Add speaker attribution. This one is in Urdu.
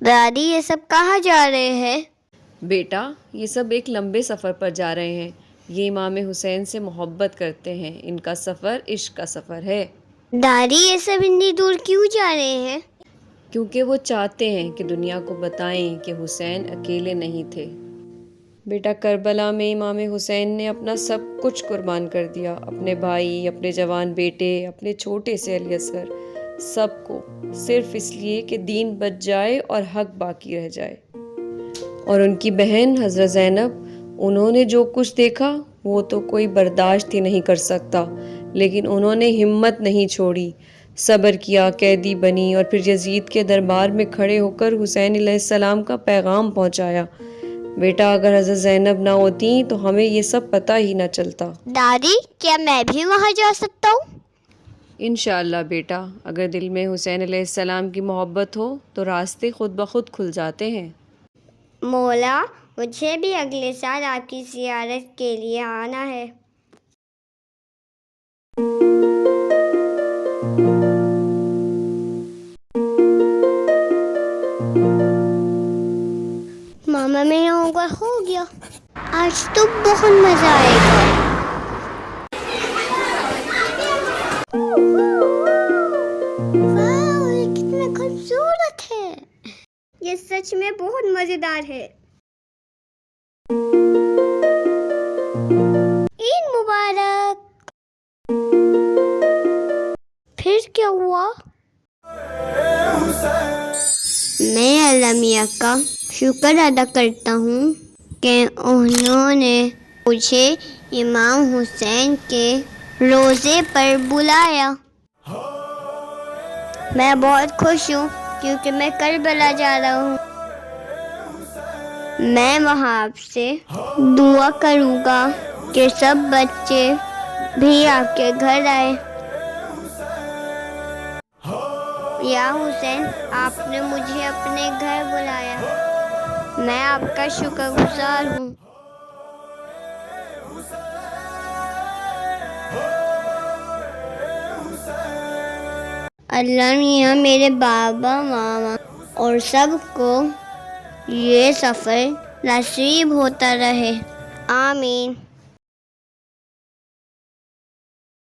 Speaker 1: دادی یہ سب کہاں جا رہے ہیں؟
Speaker 2: بیٹا یہ سب ایک لمبے سفر پر جا رہے ہیں۔ یہ امام حسین سے محبت کرتے ہیں، ان کا سفر عشق کا سفر ہے۔
Speaker 1: دادی یہ سب اتنی دور کیوں جا رہے ہیں؟
Speaker 2: کیونکہ وہ چاہتے ہیں کہ دنیا کو بتائیں کہ حسین اکیلے نہیں تھے۔ بیٹا کربلا میں امام حسین نے اپنا سب کچھ قربان کر دیا، اپنے بھائی، اپنے جوان بیٹے، اپنے چھوٹے سے علی اصغر، سب کو، صرف اس لیے کہ دین بچ جائے اور حق باقی رہ جائے۔ اور ان کی بہن حضرت زینب، انہوں نے جو کچھ دیکھا وہ تو کوئی برداشت ہی نہیں کر سکتا، لیکن انہوں نے ہمت نہیں چھوڑی، صبر کیا، قیدی بنی اور پھر یزید کے دربار میں کھڑے ہو کر حسین علیہ السلام کا پیغام پہنچایا۔ بیٹا اگر حضرت زینب نہ ہوتی تو ہمیں یہ سب پتہ ہی نہ چلتا۔
Speaker 1: دادی کیا میں بھی وہاں جا سکتا ہوں؟
Speaker 2: انشاءاللہ بیٹا، اگر دل میں حسین علیہ السلام کی محبت ہو تو راستے خود بخود کھل جاتے ہیں۔
Speaker 1: مولا مجھے بھی اگلے سال آپ کی زیارت کے لیے آنا ہے۔ ماما میرا ہوم ورک ہو گیا، آج تو بہت مزہ آئے گا۔ واہ یہ کتنا خوبصورت ہے، یہ سچ میں بہت مزیدار ہے۔ عید مبارک۔ پھر کیا ہوا؟ میں اللہ میاں کا شکر ادا کرتا ہوں کہ انہوں نے مجھے امام حسین کے روضے پر بلایا۔ میں بہت خوش ہوں کیونکہ میں کربلا جا رہا ہوں۔ میں وہاں آپ سے دعا کروں گا کہ سب بچے بھی آپ کے گھر آئے۔ یا حسین آپ نے مجھے اپنے گھر بلایا، میں آپ کا شکر گزار ہوں۔ اللہ میاں میرے بابا ماما اور سب کو یہ سفر نصیب ہوتا رہے، آمین۔